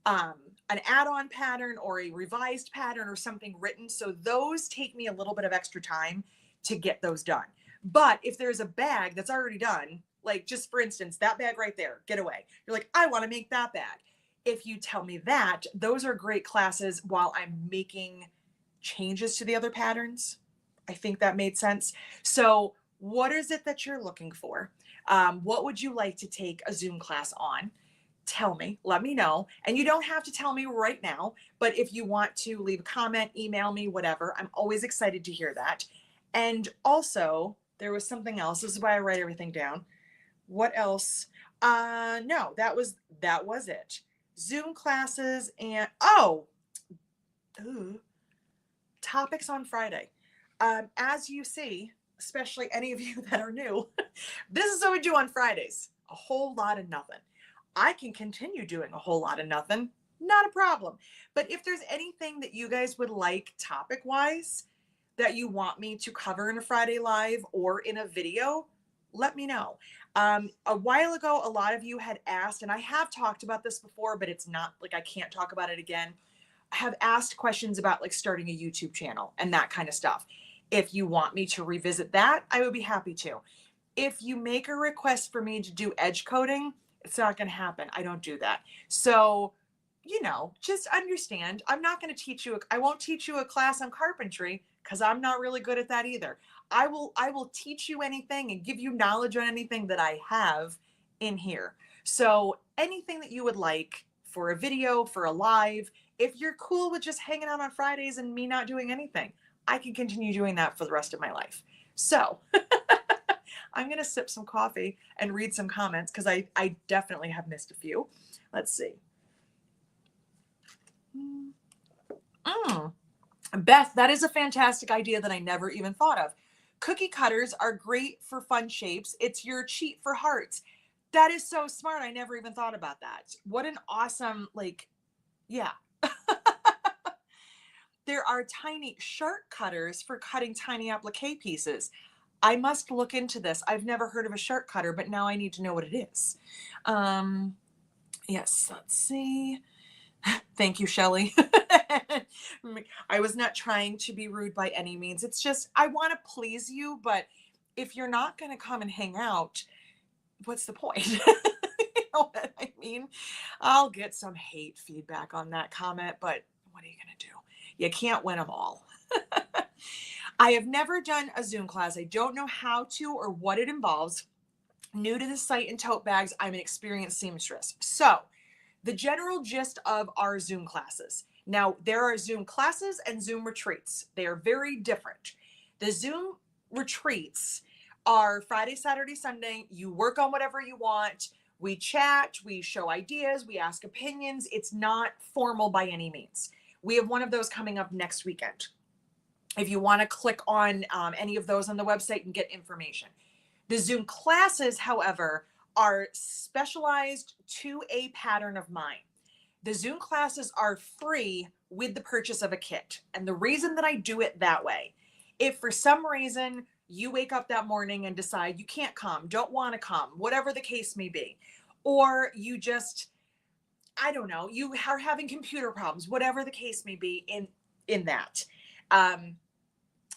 an add-on pattern or a revised pattern or something written. So those take me a little bit of extra time to get those done. But if there's a bag that's already done, like just for instance, that bag right there, get away. You're like, I want to make that bag. If you tell me that, those are great classes while I'm making changes to the other patterns. I think that made sense. So what is it that you're looking for? What would you like to take a Zoom class on? Tell me, let me know. And you don't have to tell me right now, but if you want to leave a comment, email me, whatever, I'm always excited to hear that. And also, there was something else. This is why I write everything down. What else? No, that was it. Zoom classes and topics on Friday. As you see, especially any of you that are new, this is what we do on Fridays. A whole lot of nothing. I can continue doing a whole lot of nothing, not a problem. But if there's anything that you guys would like topic-wise that you want me to cover in a Friday Live or in a video, let me know. A while ago, a lot of you had asked, and I have talked about this before, but it's not like I can't talk about it again. I have asked questions about like starting a YouTube channel and that kind of stuff. If you want me to revisit that, I would be happy to. If you make a request for me to do edge coding, it's not going to happen. I don't do that. So, just understand, I'm not going to teach you. I won't teach you a class on carpentry because I'm not really good at that either. I will teach you anything and give you knowledge on anything that I have in here. So anything that you would like, for a video, for a live. If you're cool with just hanging out on Fridays and me not doing anything, I can continue doing that for the rest of my life. So I'm going to sip some coffee and read some comments because I definitely have missed a few. Let's see. Beth, that is a fantastic idea that I never even thought of. Cookie cutters are great for fun shapes. It's your cheat for hearts. That is so smart. I never even thought about that. What an awesome, yeah. There are tiny shark cutters for cutting tiny applique pieces. I must look into this. I've never heard of a shark cutter, but now I need to know what it is. Yes, let's see. Thank you, Shelley. I was not trying to be rude by any means. It's just, I want to please you, but if you're not going to come and hang out, what's the point? You know what I mean? I'll get some hate feedback on that comment, but what are you going to do? You can't win them all. I have never done a Zoom class. I don't know how to or what it involves. New to the site and tote bags. I'm an experienced seamstress. So the general gist of our Zoom classes. Now, there are Zoom classes and Zoom retreats. They are very different. The Zoom retreats are Friday, Saturday, Sunday. You work on whatever you want. We chat, we show ideas, we ask opinions. It's not formal by any means. We have one of those coming up next weekend. If you want to click on any of those on the website and get information. The Zoom classes, however, are specialized to a pattern of mine. The Zoom classes are free with the purchase of a kit. And the reason that I do it that way, if for some reason you wake up that morning and decide you can't come, don't want to come, whatever the case may be, or you just, I don't know, you are having computer problems, whatever the case may be in that,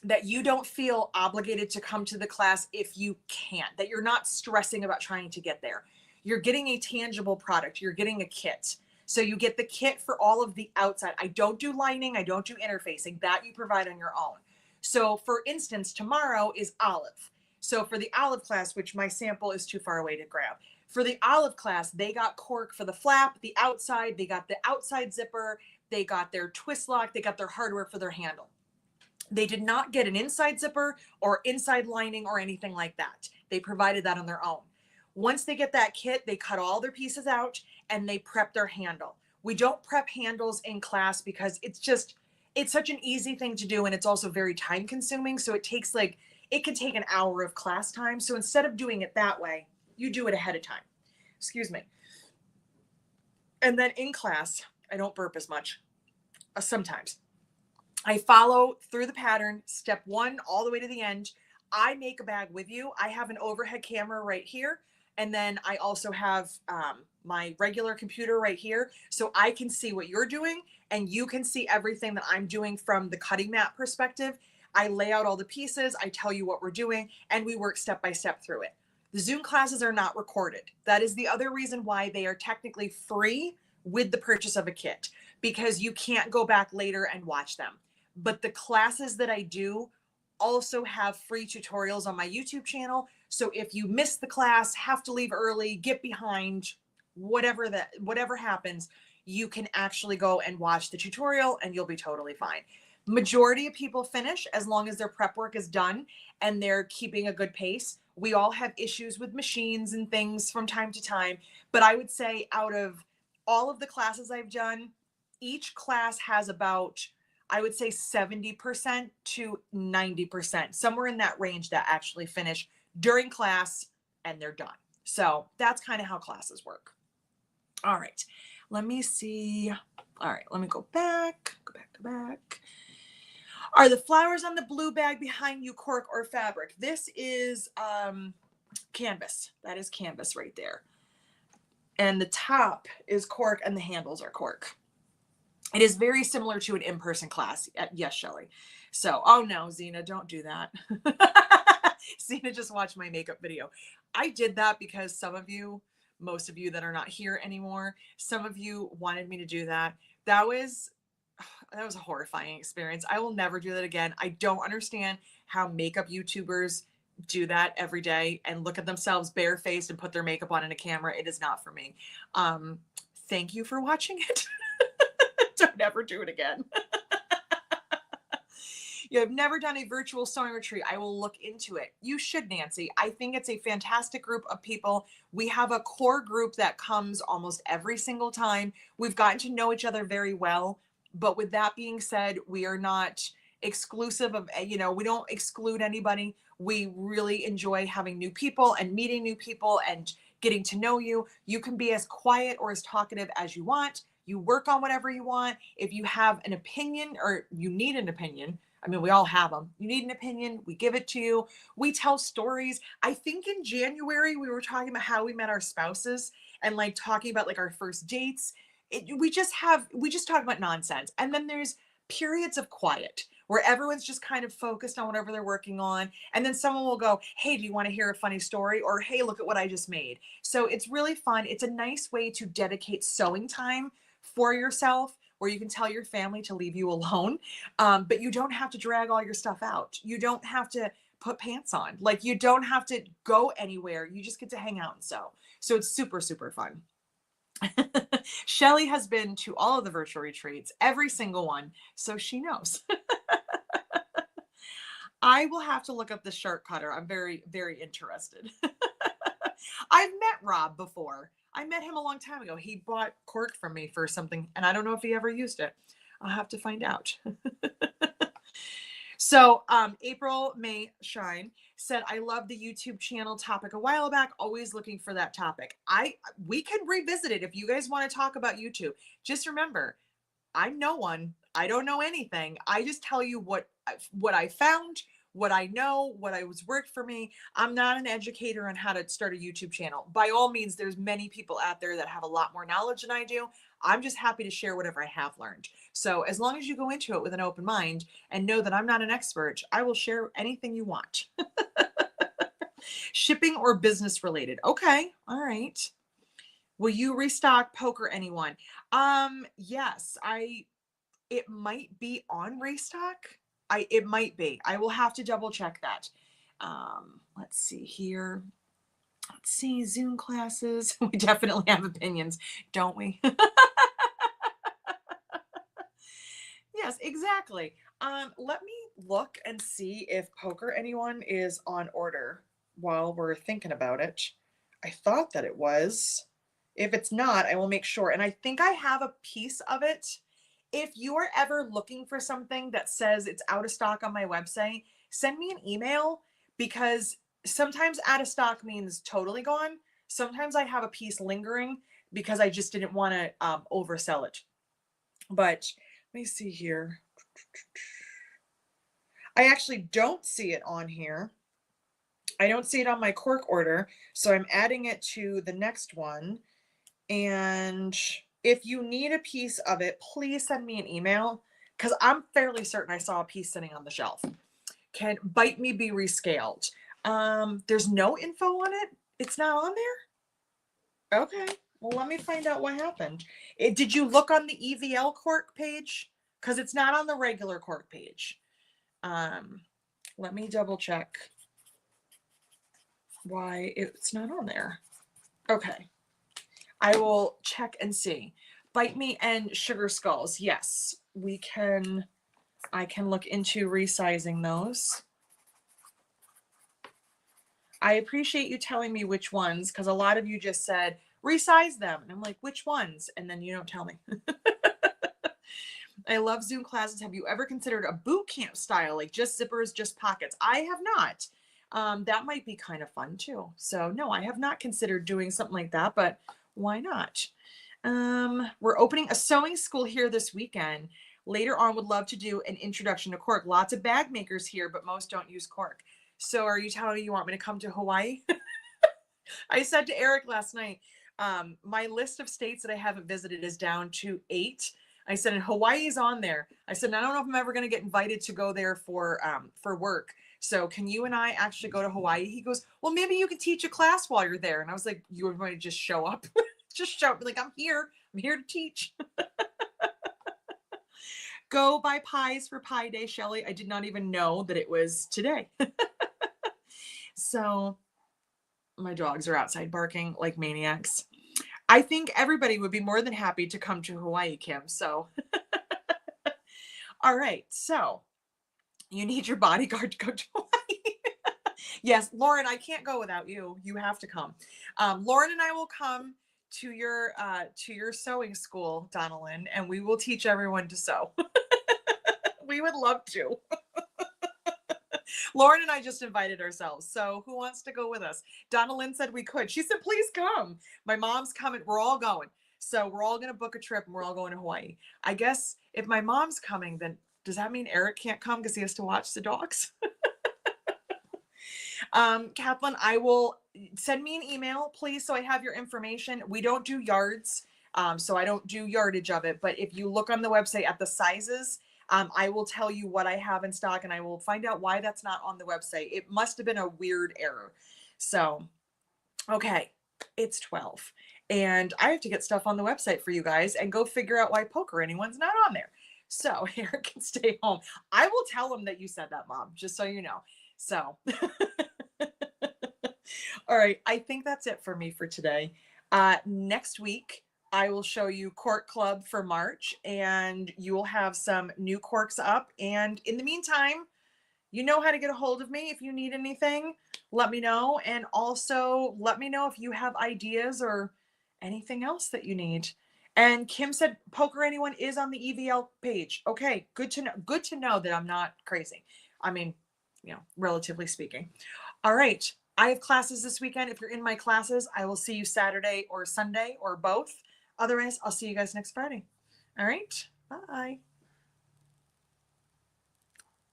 that you don't feel obligated to come to the class if you can't, that you're not stressing about trying to get there. You're getting a tangible product. You're getting a kit. So you get the kit for all of the outside. I don't do lining. I don't do interfacing. That you provide on your own. So for instance, tomorrow is olive. So for the olive class, which my sample is too far away to grab, for the olive class, they got cork for the flap, the outside, they got the outside zipper, they got their twist lock, they got their hardware for their handle. They did not get an inside zipper or inside lining or anything like that. They provided that on their own. Once they get that kit, they cut all their pieces out and they prep their handle. We don't prep handles in class because it's such an easy thing to do. And it's also very time consuming. So it takes it can take an hour of class time. So instead of doing it that way, you do it ahead of time. Excuse me. And then in class, I don't burp as much sometimes. I follow through the pattern, step 1 all the way to the end. I make a bag with you. I have an overhead camera right here. And then I also have my regular computer right here. So I can see what you're doing and you can see everything that I'm doing from the cutting mat perspective. I lay out all the pieces. I tell you what we're doing and we work step by step through it. The Zoom classes are not recorded. That is the other reason why they are technically free with the purchase of a kit, because you can't go back later and watch them. But the classes that I do also have free tutorials on my YouTube channel. So if you miss the class, have to leave early, get behind, whatever happens, you can actually go and watch the tutorial and you'll be totally fine. Majority of people finish as long as their prep work is done and they're keeping a good pace. We all have issues with machines and things from time to time, but I would say out of all of the classes I've done, each class has about, I would say 70% to 90%, somewhere in that range that actually finish during class and they're done. So that's kind of how classes work. All right, let me see. All right, let me go back. Are the flowers on the blue bag behind you cork or fabric? This is canvas. That is canvas right there. And the top is cork and the handles are cork. It is very similar to an in-person class. Yes, Shelley. So, oh no, Zena, don't do that. Zena just watched my makeup video. I did that because some of you, most of you that are not here anymore, some of you wanted me to do that. That was a horrifying experience. I will never do that again. I don't understand how makeup YouTubers do that every day and look at themselves barefaced and put their makeup on in a camera. It is not for me. thank you for watching it. Don't ever do it again. You have never done a virtual sewing retreat. I will look into it. You should, Nancy. I think it's a fantastic group of people. We have a core group that comes almost every single time. We've gotten to know each other very well. But with that being said, we are not exclusive of, we don't exclude anybody. We really enjoy having new people and meeting new people and getting to know you. You can be as quiet or as talkative as you want. You work on whatever you want. If you have an opinion or you need an opinion, I mean, we all have them. You need an opinion, we give it to you. We tell stories. I think in January, we were talking about how we met our spouses and like talking about like our first dates. We just talk about nonsense. And then there's periods of quiet where everyone's just kind of focused on whatever they're working on. And then someone will go, hey, do you want to hear a funny story? Or, hey, look at what I just made. So it's really fun. It's a nice way to dedicate sewing time for yourself, where you can tell your family to leave you alone. But you don't have to drag all your stuff out. You don't have to put pants on. Like, you don't have to go anywhere. You just get to hang out and sew. So it's super, super fun. Shelly has been to all of the virtual retreats, every single one. So she knows. I will have to look up the shark cutter. I'm very, very interested. I've met Rob before. I met him a long time ago. He bought cork from me for something, and I don't know if he ever used it. I'll have to find out. So April May Shine said, I love the YouTube channel topic a while back, always looking for that topic. We can revisit it if you guys want to talk about YouTube. Just remember, I'm no one. I don't know anything. I just tell you what I found, what I know, what was worked for me. I'm not an educator on how to start a YouTube channel. By all means, there's many people out there that have a lot more knowledge than I do. I'm just happy to share whatever I have learned. So as long as you go into it with an open mind and know that I'm not an expert, I will share anything you want. Shipping or business related. Okay. All right. Will you restock poker, anyone? Yes, it might be on restock. It might be. I will have to double check that. Let's see here. Let's see, Zoom classes. We definitely have opinions, don't we? Yes, exactly. Let me look and see if Poker Anyone is on order while we're thinking about it. I thought that it was. If it's not, I will make sure. And I think I have a piece of it. If you are ever looking for something that says it's out of stock on my website, send me an email, because sometimes out of stock means totally gone. Sometimes I have a piece lingering because I just didn't want to oversell it. But let me see here. I actually don't see it on here. I don't see it on my cork order. So I'm adding it to the next one. And if you need a piece of it, please send me an email, because I'm fairly certain I saw a piece sitting on the shelf. Can Bite Me be rescaled? There's no info on it. It's not on there. Okay. Well, let me find out what happened. Did you look on the EVL cork page? Because it's not on the regular cork page. Let me double check why it's not on there. Okay. I will check and see. Bite Me and Sugar Skulls. Yes, we can. I can look into resizing those. I appreciate you telling me which ones, because a lot of you just said, resize them. And I'm like, which ones? And then you don't tell me. I love Zoom classes. Have you ever considered a boot camp style, like just zippers, just pockets? I have not. That might be kind of fun too. So no, I have not considered doing something like that, but why not? We're opening a sewing school here this weekend. Later on, would love to do an introduction to cork. Lots of bag makers here, but most don't use cork. So are you telling me you want me to come to Hawaii? I said to Eric last night, my list of states that I haven't visited is down to 8. I said, and Hawaii's on there. I said, I don't know if I'm ever going to get invited to go there for work. So can you and I actually go to Hawaii? He goes, well, maybe you could teach a class while you're there. And I was like, you were going to just show up? Just show up. Like, I'm here to teach. Go buy pies for Pie Day, Shelly. I did not even know that it was today. So my dogs are outside barking like maniacs. I think everybody would be more than happy to come to Hawaii, Kim. So, all right. So you need your bodyguard to go to Hawaii. Yes, Lauren, I can't go without you. You have to come. Lauren and I will come to your sewing school, Donalyn, and we will teach everyone to sew. We would love to. Lauren and I just invited ourselves. So who wants to go with us? Donna Lynn said we could. She said, please come. My mom's coming. We're all going. So we're all going to book a trip and we're all going to Hawaii. I guess if my mom's coming, then does that mean Eric can't come because he has to watch the dogs? Kathleen, I will send me an email, please, so I have your information. We don't do yards, so I don't do yardage of it. But if you look on the website at the sizes, I will tell you what I have in stock, and I will find out why that's not on the website. It must have been a weird error. So, okay, it's 12, and I have to get stuff on the website for you guys and go figure out why Poker Anyone's not on there. So Eric can stay home. I will tell him that you said that, Mom, just so you know. So, all right, I think that's it for me for today. Next week, I will show you Cork Club for March, and you will have some new corks up. And in the meantime, you know how to get a hold of me if you need anything. Let me know. And also let me know if you have ideas or anything else that you need. And Kim said Poker Anyone is on the EVL page. Okay, good to know. Good to know that I'm not crazy. I mean, you know, relatively speaking. All right. I have classes this weekend. If you're in my classes, I will see you Saturday or Sunday or both. Otherwise, I'll see you guys next Friday. All right. Bye.